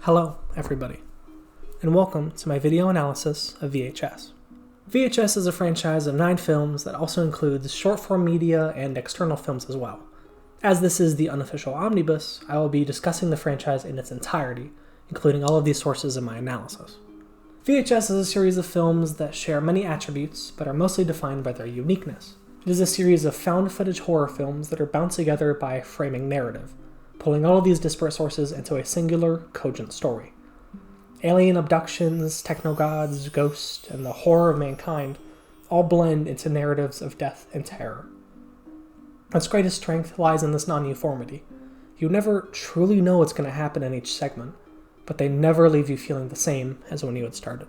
Hello, everybody, and welcome to my video analysis of VHS. VHS is a franchise of 9 films that also includes short-form media and external films as well. As this is the unofficial omnibus, I will be discussing the franchise in its entirety, including all of these sources in my analysis. VHS is a series of films that share many attributes, but are mostly defined by their uniqueness. It is a series of found-footage horror films that are bound together by a framing narrative, pulling all of these disparate sources into a singular, cogent story. Alien abductions, technogods, ghosts, and the horror of mankind all blend into narratives of death and terror. Its greatest strength lies in this non-uniformity. You never truly know what's going to happen in each segment, but they never leave you feeling the same as when you had started.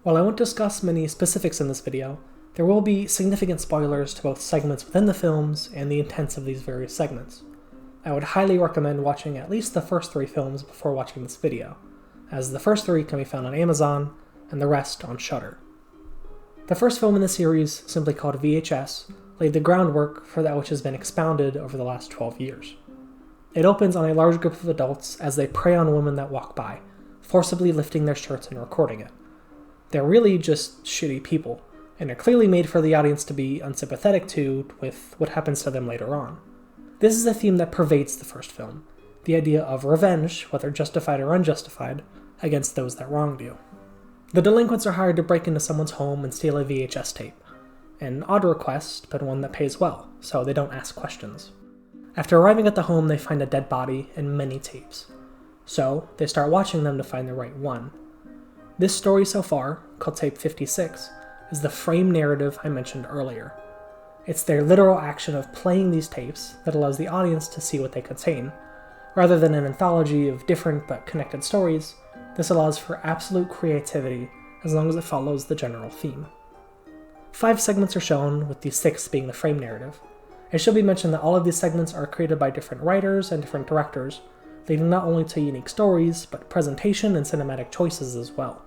While I won't discuss many specifics in this video, there will be significant spoilers to both segments within the films and the intents of these various segments. I would highly recommend watching at least the first 3 films before watching this video, as the first 3 can be found on Amazon and the rest on Shudder. The first film in the series, simply called VHS, laid the groundwork for that which has been expounded over the last 12 years. It opens on a large group of adults as they prey on women that walk by, forcibly lifting their shirts and recording it. They're really just shitty people, and are clearly made for the audience to be unsympathetic to with what happens to them later on. This is a theme that pervades the first film, the idea of revenge, whether justified or unjustified, against those that wronged you. The delinquents are hired to break into someone's home and steal a VHS tape. An odd request, but one that pays well, so they don't ask questions. After arriving at the home, they find a dead body and many tapes. So, they start watching them to find the right one. This story so far, called Tape 56, is the frame narrative I mentioned earlier. It's their literal action of playing these tapes that allows the audience to see what they contain. Rather than an anthology of different but connected stories, this allows for absolute creativity as long as it follows the general theme. 5 segments are shown, with the 6th being the frame narrative. It should be mentioned that all of these segments are created by different writers and different directors, leading not only to unique stories, but presentation and cinematic choices as well.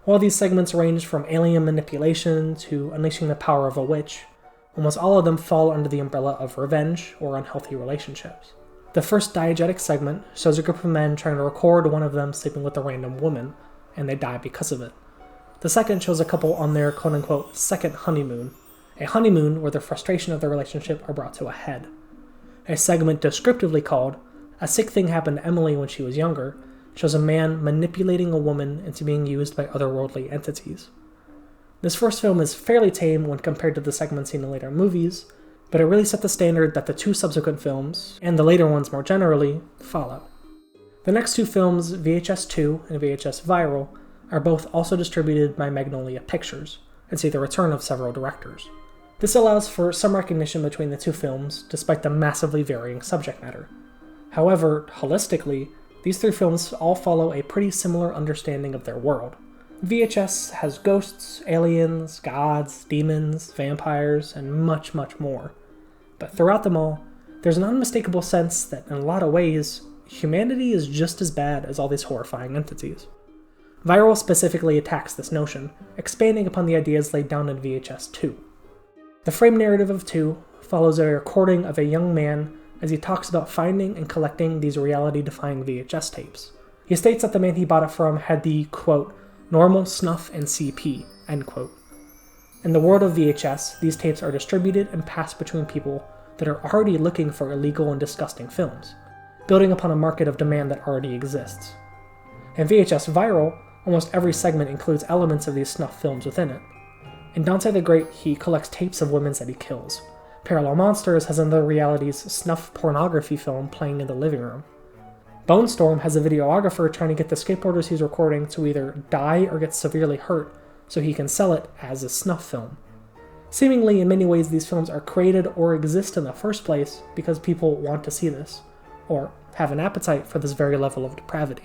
While these segments range from alien manipulation to unleashing the power of a witch, almost all of them fall under the umbrella of revenge or unhealthy relationships. The first diegetic segment shows a group of men trying to record one of them sleeping with a random woman, and they die because of it. The second shows a couple on their quote-unquote second honeymoon, a honeymoon where the frustration of their relationship are brought to a head. A segment descriptively called "A Sick Thing Happened to Emily When She Was Younger" shows a man manipulating a woman into being used by otherworldly entities. This first film is fairly tame when compared to the segments seen in later movies, but it really set the standard that the 2 subsequent films, and the later ones more generally, follow. The next 2 films, VHS 2 and VHS Viral, are both also distributed by Magnolia Pictures, and see the return of several directors. This allows for some recognition between the 2 films, despite the massively varying subject matter. However, holistically, these 3 films all follow a pretty similar understanding of their world. VHS has ghosts, aliens, gods, demons, vampires, and much, much more. But throughout them all, there's an unmistakable sense that, in a lot of ways, humanity is just as bad as all these horrifying entities. Viral specifically attacks this notion, expanding upon the ideas laid down in VHS 2. The frame narrative of 2 follows a recording of a young man as he talks about finding and collecting these reality-defying VHS tapes. He states that the man he bought it from had the, quote, normal snuff and CP, end quote. In the world of VHS, these tapes are distributed and passed between people that are already looking for illegal and disgusting films, building upon a market of demand that already exists. In VHS Viral, almost every segment includes elements of these snuff films within it. In Dante the Great, he collects tapes of women that he kills. Parallel Monsters has another reality's snuff pornography film playing in the living room. Bone Storm has a videographer trying to get the skateboarders he's recording to either die or get severely hurt so he can sell it as a snuff film. Seemingly, in many ways, these films are created or exist in the first place because people want to see this, or have an appetite for this very level of depravity.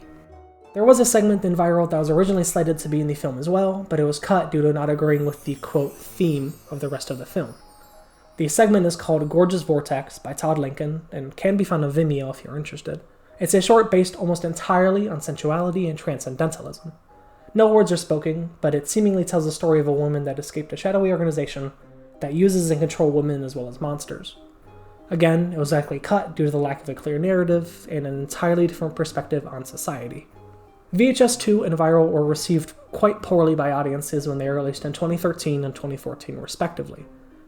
There was a segment in Viral that was originally slated to be in the film as well, but it was cut due to not agreeing with the, quote, theme of the rest of the film. The segment is called Gorgeous Vortex by Todd Lincoln, and can be found on Vimeo if you're interested. It's a short based almost entirely on sensuality and transcendentalism. No words are spoken, but it seemingly tells the story of a woman that escaped a shadowy organization that uses and controls women as well as monsters. Again, it was likely cut due to the lack of a clear narrative and an entirely different perspective on society. VHS 2 and Viral were received quite poorly by audiences when they were released in 2013 and 2014 respectively.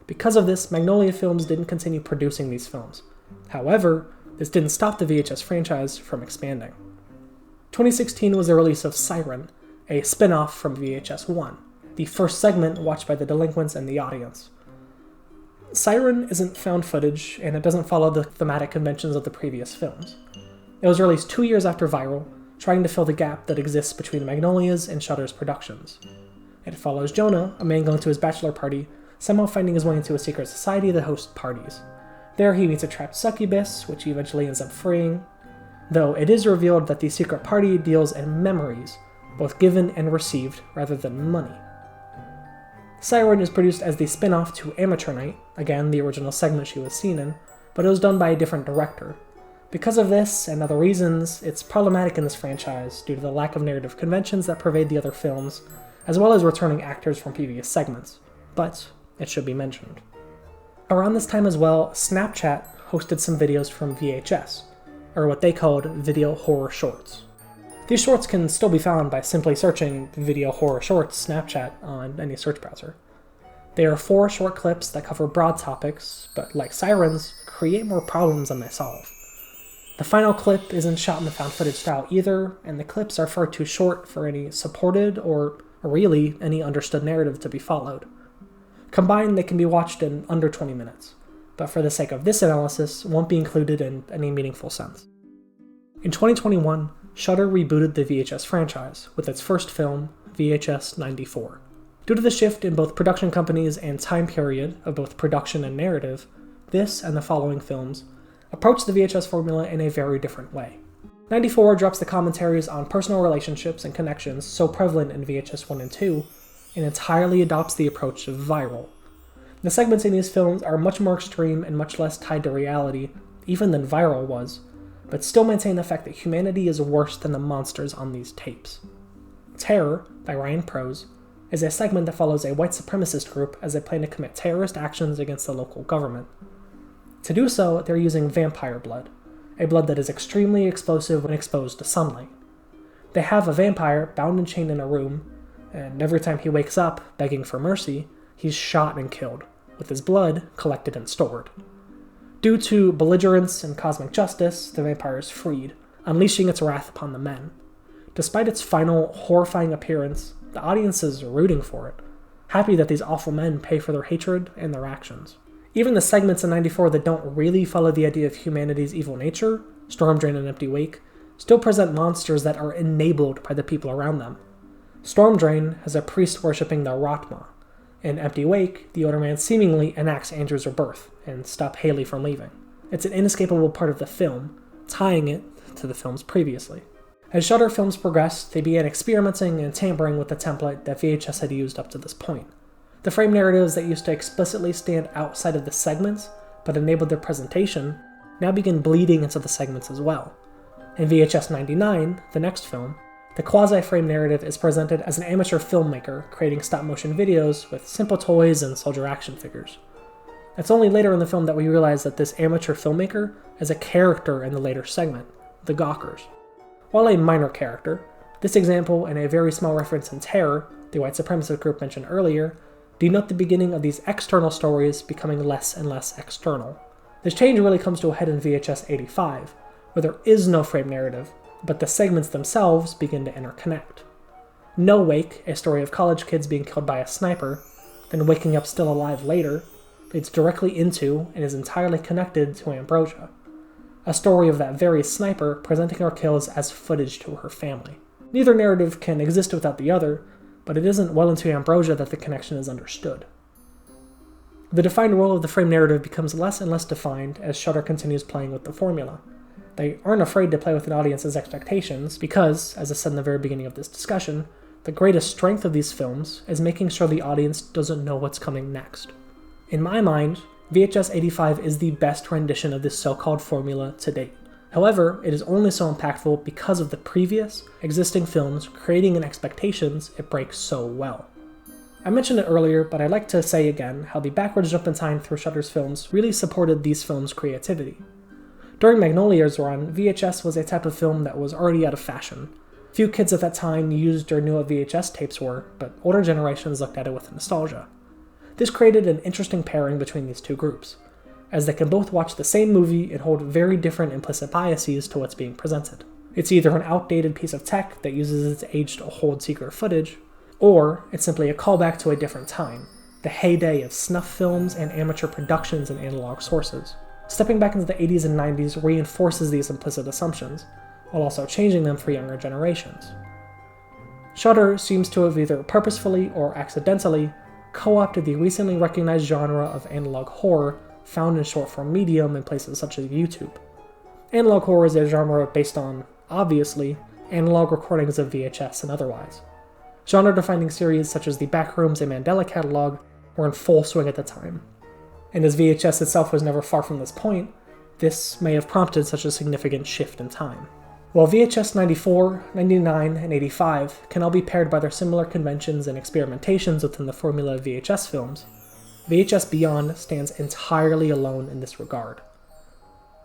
Because of this, Magnolia Films didn't continue producing these films. However, this didn't stop the VHS franchise from expanding. 2016 was the release of Siren, a spin-off from VHS 1, the first segment watched by the delinquents and the audience. Siren isn't found footage, and it doesn't follow the thematic conventions of the previous films. It was released 2 years after Viral, trying to fill the gap that exists between Magnolia's and Shudder's productions. It follows Jonah, a man going to his bachelor party, somehow finding his way into a secret society that hosts parties. There he meets a trapped succubus, which he eventually ends up freeing, though it is revealed that the secret party deals in memories, both given and received, rather than money. Siren is produced as the spin-off to Amateur Night, again the original segment she was seen in, but it was done by a different director. Because of this, and other reasons, it's problematic in this franchise due to the lack of narrative conventions that pervade the other films, as well as returning actors from previous segments, but it should be mentioned. Around this time as well, Snapchat hosted some videos from VHS, or what they called video horror shorts. These shorts can still be found by simply searching video horror shorts Snapchat on any search browser. They are 4 short clips that cover broad topics, but like Sirens, create more problems than they solve. The final clip isn't shot in the found footage style either, and the clips are far too short for any supported or really any understood narrative to be followed. Combined, they can be watched in under 20 minutes, but for the sake of this analysis, won't be included in any meaningful sense. In 2021, Shudder rebooted the VHS franchise with its first film, VHS 94. Due to the shift in both production companies and time period of both production and narrative, this and the following films approach the VHS formula in a very different way. 94 drops the commentaries on personal relationships and connections so prevalent in VHS 1 and 2, and entirely adopts the approach of Viral. The segments in these films are much more extreme and much less tied to reality, even than Viral was, but still maintain the fact that humanity is worse than the monsters on these tapes. Terror, by Ryan Prose, is a segment that follows a white supremacist group as they plan to commit terrorist actions against the local government. To do so, they're using vampire blood, a blood that is extremely explosive when exposed to sunlight. They have a vampire bound and chained in a room, and every time he wakes up begging for mercy, he's shot and killed, with his blood collected and stored. Due to belligerence and cosmic justice, the vampire is freed, unleashing its wrath upon the men. Despite its final horrifying appearance, the audience is rooting for it, happy that these awful men pay for their hatred and their actions. Even the segments in 94 that don't really follow the idea of humanity's evil nature, Storm Drain and Empty Wake, still present monsters that are enabled by the people around them. Storm Drain has a priest worshipping the Rotma. In Empty Wake, the older man seemingly enacts Andrew's rebirth and stop Haley from leaving. It's an inescapable part of the film, tying it to the films previously. As Shudder films progressed, they began experimenting and tampering with the template that VHS had used up to this point. The frame narratives that used to explicitly stand outside of the segments, but enabled their presentation, now begin bleeding into the segments as well. In VHS 99, the next film, the quasi-frame narrative is presented as an amateur filmmaker creating stop-motion videos with simple toys and soldier action figures. It's only later in the film that we realize that this amateur filmmaker is a character in the later segment, the Gawkers. While a minor character, this example and a very small reference in Terror, the white supremacist group mentioned earlier, denote the beginning of these external stories becoming less and less external. This change really comes to a head in VHS 85, where there is no frame narrative, but the segments themselves begin to interconnect. No Wake, a story of college kids being killed by a sniper, then waking up still alive later, leads directly into and is entirely connected to Ambrosia, a story of that very sniper presenting her kills as footage to her family. Neither narrative can exist without the other, but it isn't well into Ambrosia that the connection is understood. The defined role of the frame narrative becomes less and less defined as Shudder continues playing with the formula. They aren't afraid to play with an audience's expectations because, as I said in the very beginning of this discussion, the greatest strength of these films is making sure the audience doesn't know what's coming next. In my mind, VHS 85 is the best rendition of this so-called formula to date. However, it is only so impactful because of the previous, existing films creating an expectations it breaks so well. I mentioned it earlier, but I'd like to say again how the backwards jump in time through Shudder's films really supported these films' creativity. During Magnolia's run, VHS was a type of film that was already out of fashion. Few kids at that time used or knew what VHS tapes were, but older generations looked at it with nostalgia. This created an interesting pairing between these two groups, as they can both watch the same movie and hold very different implicit biases to what's being presented. It's either an outdated piece of tech that uses its age to hold secret footage, or it's simply a callback to a different time, the heyday of snuff films and amateur productions and analog sources. Stepping back into the 80s and 90s reinforces these implicit assumptions, while also changing them for younger generations. Shudder seems to have either purposefully or accidentally co-opted the recently recognized genre of analog horror found in short-form medium in places such as YouTube. Analog horror is a genre based on, obviously, analog recordings of VHS and otherwise. Genre-defining series such as the Backrooms and Mandela catalog were in full swing at the time. And as VHS itself was never far from this point, this may have prompted such a significant shift in time. While VHS 94, 99, and 85 can all be paired by their similar conventions and experimentations within the formula of VHS films, VHS Beyond stands entirely alone in this regard.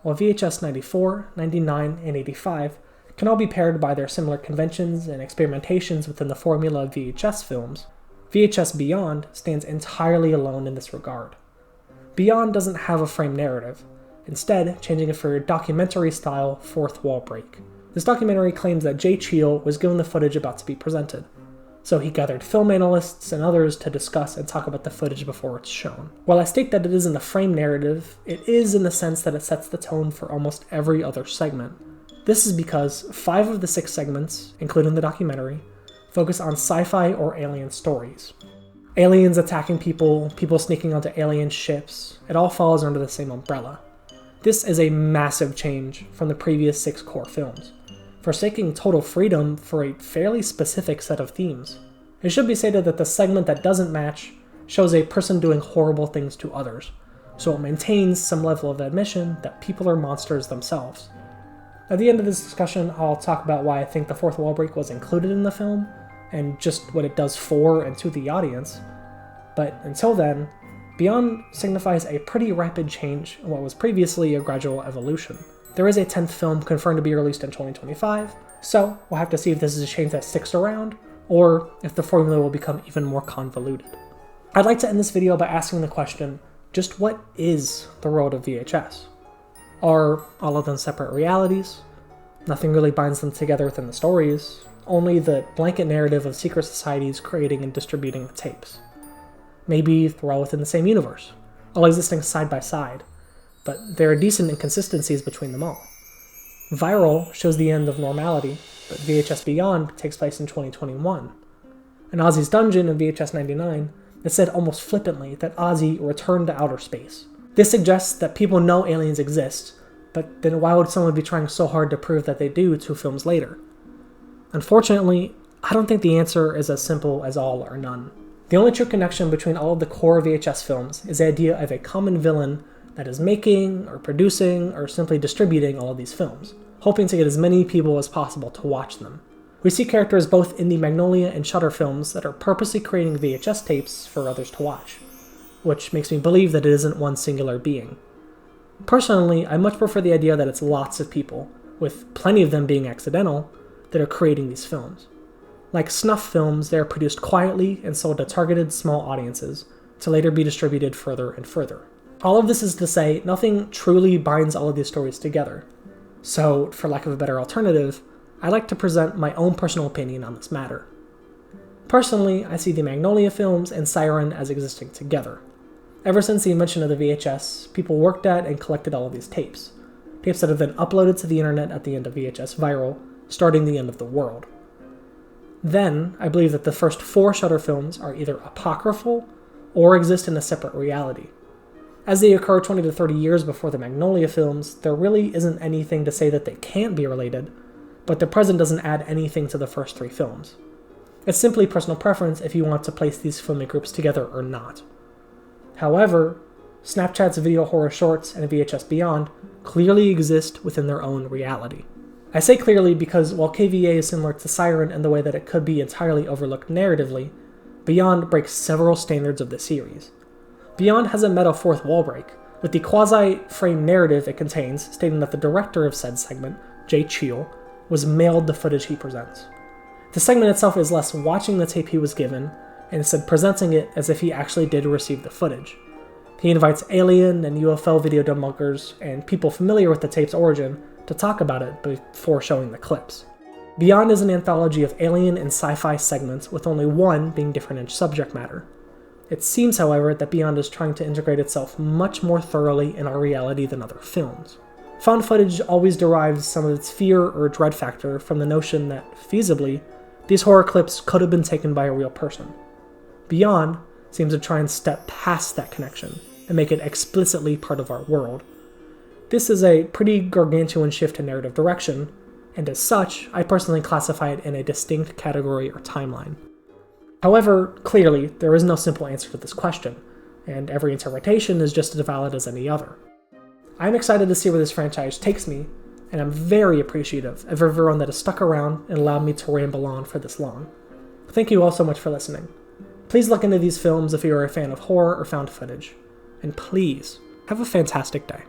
While VHS 94, 99, and 85 can all be paired by their similar conventions and experimentations within the formula of VHS films, VHS Beyond stands entirely alone in this regard. Beyond doesn't have a frame narrative, instead changing it for a documentary-style fourth wall break. This documentary claims that Jay Cheel was given the footage about to be presented, so he gathered film analysts and others to discuss and talk about the footage before it's shown. While I state that it isn't a frame narrative, it is in the sense that it sets the tone for almost every other segment. This is because 5 of the 6 segments, including the documentary, focus on sci-fi or alien stories. Aliens attacking people, people sneaking onto alien ships, it all falls under the same umbrella. This is a massive change from the previous 6 core films, forsaking total freedom for a fairly specific set of themes. It should be stated that the segment that doesn't match shows a person doing horrible things to others, so it maintains some level of admission that people are monsters themselves. At the end of this discussion, I'll talk about why I think the fourth wall break was included in the film, and just what it does for and to the audience. But until then, Beyond signifies a pretty rapid change in what was previously a gradual evolution. There is a 10th film confirmed to be released in 2025, so we'll have to see if this is a change that sticks around, or if the formula will become even more convoluted. I'd like to end this video by asking the question, just what is the world of VHS? Are all of them separate realities? Nothing really binds them together within the stories, only the blanket narrative of secret societies creating and distributing the tapes. Maybe they're all within the same universe, all existing side by side, but there are decent inconsistencies between them all. Viral shows the end of normality, but VHS Beyond takes place in 2021. In Ozzy's Dungeon in VHS 99, it said almost flippantly that Ozzy returned to outer space. This suggests that people know aliens exist, but then why would someone be trying so hard to prove that they do 2 films later? Unfortunately, I don't think the answer is as simple as all or none. The only true connection between all of the core VHS films is the idea of a common villain that is making, or producing, or simply distributing all of these films, hoping to get as many people as possible to watch them. We see characters both in the Magnolia and Shudder films that are purposely creating VHS tapes for others to watch, which makes me believe that it isn't one singular being. Personally, I much prefer the idea that it's lots of people, with plenty of them being accidental, that are creating these films. Like snuff films, they are produced quietly and sold to targeted small audiences, to later be distributed further and further. All of this is to say, nothing truly binds all of these stories together. So, for lack of a better alternative, I'd like to present my own personal opinion on this matter. Personally, I see the Magnolia films and Siren as existing together. Ever since the invention of the VHS, people worked at and collected all of these tapes. Tapes that have been uploaded to the internet at the end of VHS Viral, starting the end of the world. Then, I believe that the first 4 Shudder films are either apocryphal or exist in a separate reality. As they occur 20 to 30 years before the Magnolia films, there really isn't anything to say that they can't be related, but the present doesn't add anything to the first 3 films. It's simply personal preference if you want to place these filmic groups together or not. However, Snapchat's video horror shorts and VHS Beyond clearly exist within their own reality. I say clearly because while KVA is similar to Siren in the way that it could be entirely overlooked narratively, Beyond breaks several standards of the series. Beyond has a meta fourth wall break, with the quasi-frame narrative it contains stating that the director of said segment, Jay Cheel, was mailed the footage he presents. The segment itself is less watching the tape he was given, and instead presenting it as if he actually did receive the footage. He invites alien and UFO video debunkers and people familiar with the tape's origin to talk about it before showing the clips. Beyond is an anthology of alien and sci-fi segments, with only one being different in subject matter. It seems, however, that Beyond is trying to integrate itself much more thoroughly in our reality than other films. Found footage always derives some of its fear or dread factor from the notion that, feasibly, these horror clips could have been taken by a real person. Beyond seems to try and step past that connection and make it explicitly part of our world. This is a pretty gargantuan shift in narrative direction, and as such, I personally classify it in a distinct category or timeline. However, clearly, there is no simple answer to this question, and every interpretation is just as valid as any other. I'm excited to see where this franchise takes me, and I'm very appreciative of everyone that has stuck around and allowed me to ramble on for this long. Thank you all so much for listening. Please look into these films if you are a fan of horror or found footage, and please, have a fantastic day.